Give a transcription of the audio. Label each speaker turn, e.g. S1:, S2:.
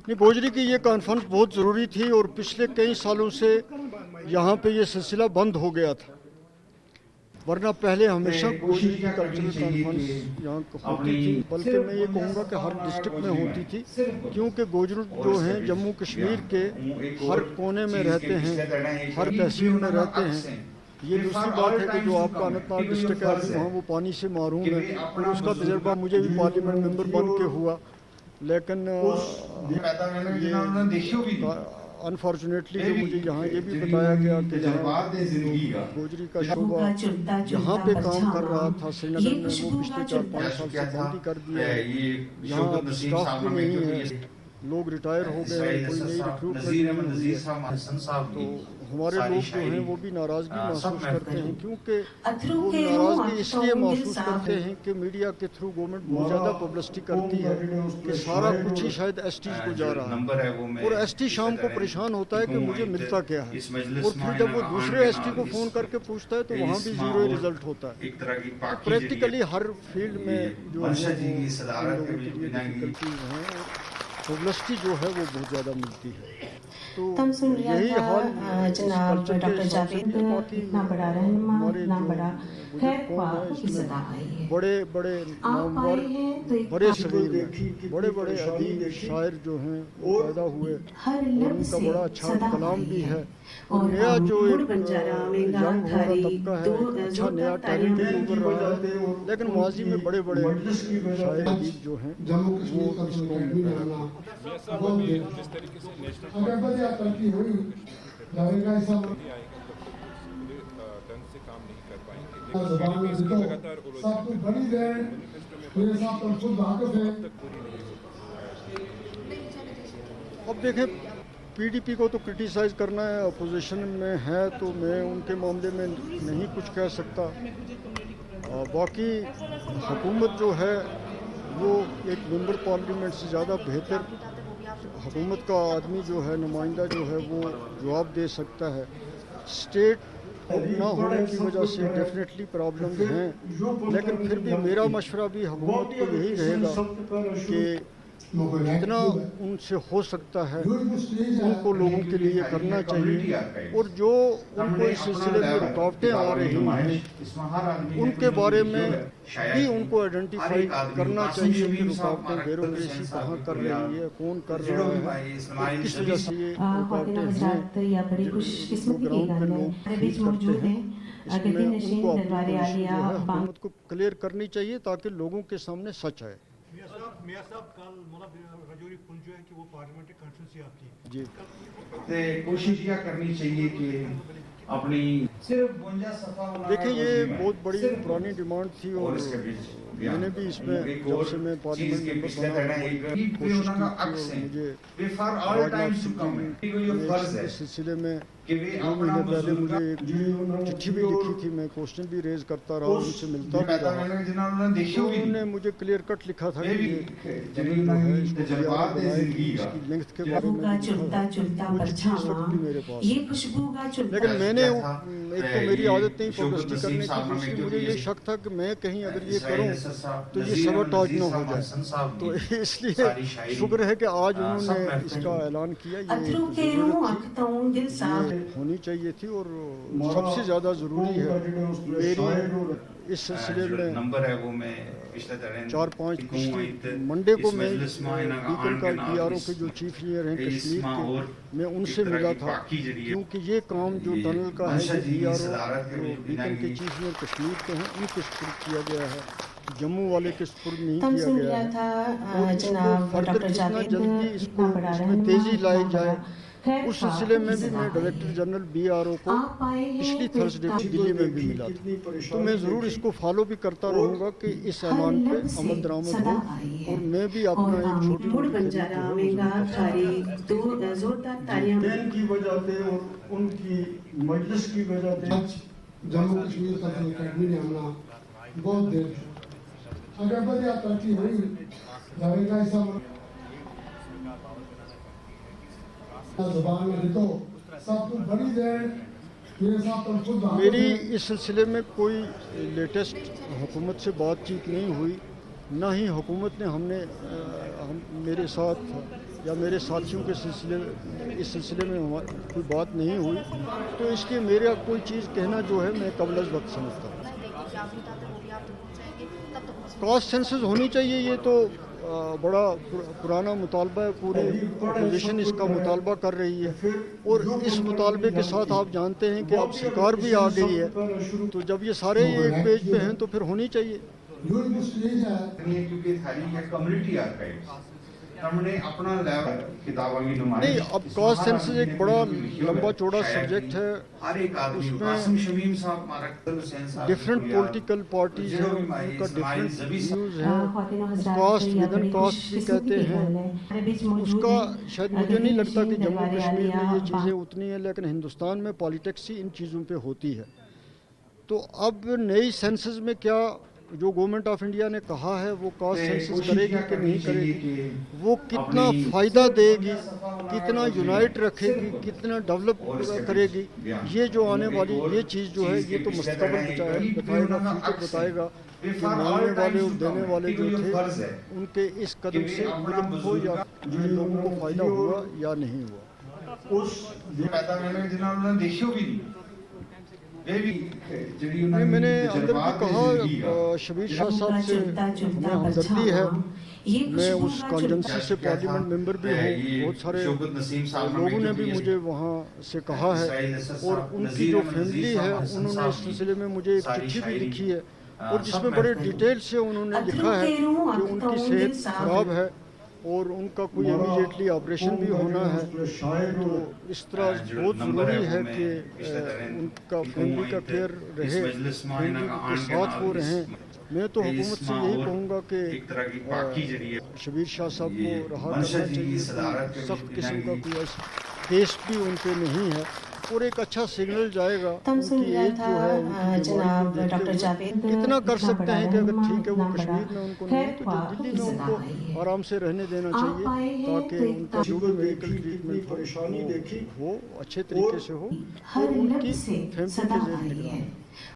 S1: نہیں، گوجری کی یہ کانفرنس بہت ضروری تھی اور پچھلے کئی سالوں سے یہاں پہ یہ سلسلہ بند ہو گیا تھا، ورنہ پہلے ہمیشہ گوجری کی کلچرل کانفرنس یہاں ہوتی تھی، بلکہ میں یہ کہوں گا کہ ہر ڈسٹرکٹ میں ہوتی تھی، کیونکہ گوجر جو ہیں جموں کشمیر کے ہر کونے میں رہتے ہیں، ہر تحصیل میں رہتے ہیں۔ یہ دوسری بات ہے کہ جو آپ کا اننت ناگ ڈسٹرکٹ ہے ابھی وہاں وہ پانی سے محروم ہے، اور اس کا تجربہ مجھے بھی پارلیمنٹ ممبر بن کے ہوا، لیکن انفارچونیٹلی جو مجھے یہاں یہ بھی بتایا گیا کہ یہاں گوجری کا شعبہ یہاں پہ کام کر رہا تھا سری نگر میں، وہ پچھلے 4-5 سال سے بند ہی کر دیا ہے۔ یہاں اب اسٹاف بھی نہیں ہے، لوگ ریٹائر ہو گئے ہیں، کوئی نئی ریکروٹمنٹ نہیں ہوئی ہے، تو ہمارے لوگ جو ہیں وہ بھی ناراضگی محسوس کرتے ہیں، کیونکہ وہ ناراضگی اس لیے محسوس کرتے ہیں کہ میڈیا کے تھرو گورنمنٹ بہت زیادہ پبلسٹی کرتی ہے کہ سارا کچھ ہی شاید ایس ٹیز کو جا رہا ہے، اور ایس ٹی شام کو پریشان ہوتا ہے کہ مجھے ملتا کیا ہے، اور پھر جب وہ دوسرے ایس ٹی کو فون کر کے پوچھتا ہے تو وہاں بھی زیرو رزلٹ ہوتا ہے۔ تو پریکٹیکلی ہر فیلڈ میں جو ہے وہ لوگوں کے لیے ڈیفیکلٹیز ہیں، اور پبلسٹی جو ہے وہ بہت زیادہ ملتی ہے۔ تو یہی حال
S2: جناب
S1: کلچر کے
S2: ڈاکٹر
S1: حساب سے
S2: جاوید
S1: بھی ہے، باقی
S2: اتنا بڑا رہنما،
S1: ہمارے
S2: اتنا
S1: جو
S2: بڑا
S1: بزرگ
S2: خیر
S1: قوم
S2: خواہ
S1: ہے
S2: کی
S1: اس میں
S2: صدا آئی ہے۔
S1: بڑے بڑے
S2: آپ
S1: نامور
S2: آئے ہیں تو ایک
S1: بڑے صغیر میں بڑے بڑے ادیب شاعر جو ہیں وہ پیدا ہوئے،
S2: ہر
S1: اور
S2: لب
S1: ان کا
S2: سے
S1: بڑا اچھا
S2: صدا
S1: کلام
S2: آئی
S1: بھی
S2: ہے،
S1: ہے، اور
S2: اور
S1: نیا جو
S2: مڑ
S1: ایک
S2: بنجارا میں گا
S1: ینگ ہمارا
S2: تھاری
S1: طبقہ ہے، ایک اچھا نیا ٹیلنٹ بھی ابھر رہا ہے، لیکن ماضی میں بڑے بڑے شاعر ادیب جو ہیں وہ اس قوم میں پیدا ہوئے۔
S3: جس طریقے سے نیشنل ترقی ہوئی پورے ڈنگ سے کام نہیں کر پائیں گے، لیکن اس کی لگاتار منیفیسٹو میں اب تک پوری نہیں ہو پائی۔
S1: اب دیکھیں، پی ڈی پی کو تو کرٹیسائز کرنا ہے، اپوزیشن میں ہے تو میں ان کے معاملے میں نہیں کچھ کہہ سکتا، باقی حکومت جو ہے وہ ایک ممبر پارلیمنٹ سے زیادہ بہتر حکومت کا آدمی جو ہے، نمائندہ جو ہے وہ جواب دے سکتا ہے۔ اسٹیٹ نہ ہونے کی وجہ سے ڈیفینیٹلی پرابلمز ہیں، لیکن پھر بھی میرا مشورہ بھی حکومت کو یہی رہے گا کہ جتنا ان سے ہو سکتا ہے ان کو لوگوں کے لیے کرنا چاہیے، اور جو ان کو اس سلسلے میں رکاوٹیں آ رہی ہیں ان کے بارے میں بھی ان کو آئیڈینٹیفائی کرنا چاہیے کہ رکاوٹیں بیوروکریسی کہاں کر رہی ہے، کون کر رہا ہے، اور کس وجہ سے یہ
S2: خواتین
S1: رکاوٹیں
S2: حضرات، یا بڑی
S1: ہیں
S2: خوش
S1: جو
S2: قسمتی کی
S1: گراؤنڈ پہ
S2: گل ہے
S1: لوگ
S2: ہمارے
S1: فیل
S2: بیچ
S1: کرتے
S2: موجود
S1: ہیں۔
S2: ہیں
S1: اس
S2: گدی
S1: میں ان
S2: نشین
S1: کو اپنی
S2: دربار
S1: پوزیشن
S2: عالیہ
S1: جو ہے
S2: بانگ
S1: حکومت کو کلیئر کرنی چاہیے تاکہ لوگوں کے سامنے سچ آئے۔
S4: میاں صاحب کل مولانا رجوری کن جو ہے کہ وہ پارلیمنٹ کانفرنس آپ کی
S1: جی
S5: کوشش کیا کرنی چاہیے کہ اپنی صرف 52 صفحہ
S1: دیکھیں، یہ بہت بڑی پرانی ڈیمانڈ تھی، اور میں نے بھی اس میں جب سے میں پارلیمنٹ ممبر بنا بڑی کوشش کی تھی، اور مجھے راجناتھ سنگھ نے اس سلسلے میں 2 مہینے پہلے مجھے ایک چٹھی بھی لکھی تھی، میں کوشچن بھی ریز کرتا رہا، ان سے ملتا بھی رہا، تو انہوں نے مجھے کلیئر کٹ لکھا تھا کہ یہ جنرل جو ہے اس کو زیادہ بنائے گی، اس کی لینگتھ کے بارے میں بھی لکھا تھا، وہ چٹھی اس وقت بھی میرے پاس ہے، لیکن میں نے ایک تو میری عادت نہیں پبلسٹی کرنے کی، دوسری مجھے یہ شک تھا کہ میں کہیں اگر یہ کروں تو یہ سبوٹاج نہ ہو جائے، تو اس لیے شکر ہے کہ آج انہوں نے اس کا اعلان کیا، یہ ضرورت تھی، یہ ہونی چاہیے تھی، اور سب سے زیادہ ضروری ہے میری اس سلسلے میں
S5: نمبر ہے وہ میں پچھلے
S1: 4-5 پچھلی منڈے کو میں بیکن کا بی آر او کے جو چیف انجینئر ہیں کشمیر کے، میں ان سے ملا تھا، کیونکہ یہ کام جو ٹنل کا ہے یہ بی آر او جو بیکن کے چیف انجینئر کشمیر کے ہیں ان کے سپرد کیا گیا ہے، جموں والے کے سپرد نہیں کیا گیا ہے، اور اس کو فردر جتنا جلدی اس میں تیزی لائی جائے، اس سلسلے میں بھی میں director general B R O کو پچھلی تھرسڈے کو دلی میں بھی ملا تھا، تو میں ضرور اس کو فالو بھی کرتا رہوں گا کہ اس اعلان پہ عمل درآمد ہو، اور میں بھی اپنا ایک چھوٹی
S2: مڑ
S1: موٹی
S2: بنجارا میں گا تھاری دو زوردار تالیاں
S1: کی وجہ سے اور ان کی مجلس کی وجہ سے
S3: جموں کشمیر کلچرل اکیڈمی نے ہمنا بہت دیر اگر بدیا ترقی ہوئی جاوید بھائی صاحب زبان میں تو سب کو بڑی دیر میرے صاحب تم خود
S1: میری اس سلسلے میں کوئی لیٹسٹ حکومت سے بات چیت نہیں ہوئی، نہ ہی حکومت نے میرے ساتھ یا میرے ساتھیوں کے اس سلسلے میں کوئی بات نہیں ہوئی، تو اس لیے میرا کوئی چیز کہنا جو ہے میں قبل از وقت سمجھتا ہوں۔ کاسٹ سینسس ہونی چاہیے، یہ تو بڑا پرانا مطالبہ ہے، پوری اپوزیشن اس کا مطالبہ کر رہی ہے، اور اس مطالبے کے ساتھ آپ جانتے ہیں کہ اب سرکار بھی آ گئی ہے، تو جب یہ سارے ایک پیج پہ ہیں تو پھر ہونی چاہیے۔
S5: کیونکہ تاریخ کمیونٹی آرکائیوز ہم نے اپنا کتابوں کی نمائش
S1: نہیں، اب کاسٹ سینسس ایک بڑا لمبا چوڑا سبجیکٹ ہے،
S5: ہر ایک آدمی،
S1: اس میں
S5: قاسم شمیم صاحب مارکتل حسین صاحب
S1: ڈفرینٹ پولیٹیکل پارٹیز ہیں، ان کا ڈفرینٹ ویوز ہیں، کاسٹ ودن کاسٹ بھی کہتے ہیں، اس کا شاید مجھے نہیں لگتا کہ جموں کشمیر میں یہ چیزیں اتنی ہیں، لیکن ہندوستان میں پالیٹکس ہی ان چیزوں پہ ہوتی ہے۔ تو اب نئی سینسس میں کیا جو گورنمنٹ آف انڈیا نے کہا ہے وہ کاسٹ سینسس کرے گی کہ نہیں کرے گی، وہ کتنا فائدہ دے گی، کتنا یونائٹ رکھے گی، کتنا ڈیولپ کرے گی، یہ جو آنے والی یہ چیز جو ہے یہ تو مستقبل بتائے گا، فیوچر بتائے گا کہ ماننے والے اور دینے والے جو تھے ان کے اس قدم سے ملک کو یا لوگوں کو فائدہ ہوا یا نہیں ہوا۔ میں نے اندر بھی کہا، شبیر شاہ صاحب سے ہمیں ہمدردی ہے، میں اس کانجنسی سے پارلیمنٹ ممبر بھی ہوں، بہت سارے لوگوں نے بھی مجھے وہاں سے کہا ہے، اور ان کی جو فیملی ہے انہوں نے اس سلسلے میں مجھے ایک چٹھی بھی لکھی ہے، اور جس میں بڑے ڈیٹیل سے انہوں نے لکھا ہے کہ ان کی صحت خراب ہے اور ان کا کوئی امیڈیٹلی آپریشن بھی ہونا ہے، تو اس طرح بہت ضروری ہے کہ ان کا فیملی کا کیئر رہے، فیملی کے ساتھ وہ رہیں۔ میں تو حکومت سے یہی کہوں گا کہ شبیر شاہ صاحب کو رہا کرنا چاہیے، سخت قسم کا کوئی ایسا کیس بھی ان پہ نہیں ہے، اور ایک اچھا سگنل جائے گا ان کی ایج جو ہے ان کی بیماری کو دیکھتے ہوئے کتنا کر سکتے ہیں کہ اگر ٹھیک ہے وہ کشمیر میں ان کو نہیں تو دلی میں ان کو آرام سے رہنے دینا چاہیے، تاکہ ان کا جو بھی میڈیکل ٹریٹمنٹ ہو اچھے طریقے سے ہو اور ان کی فیملی کے ذریعے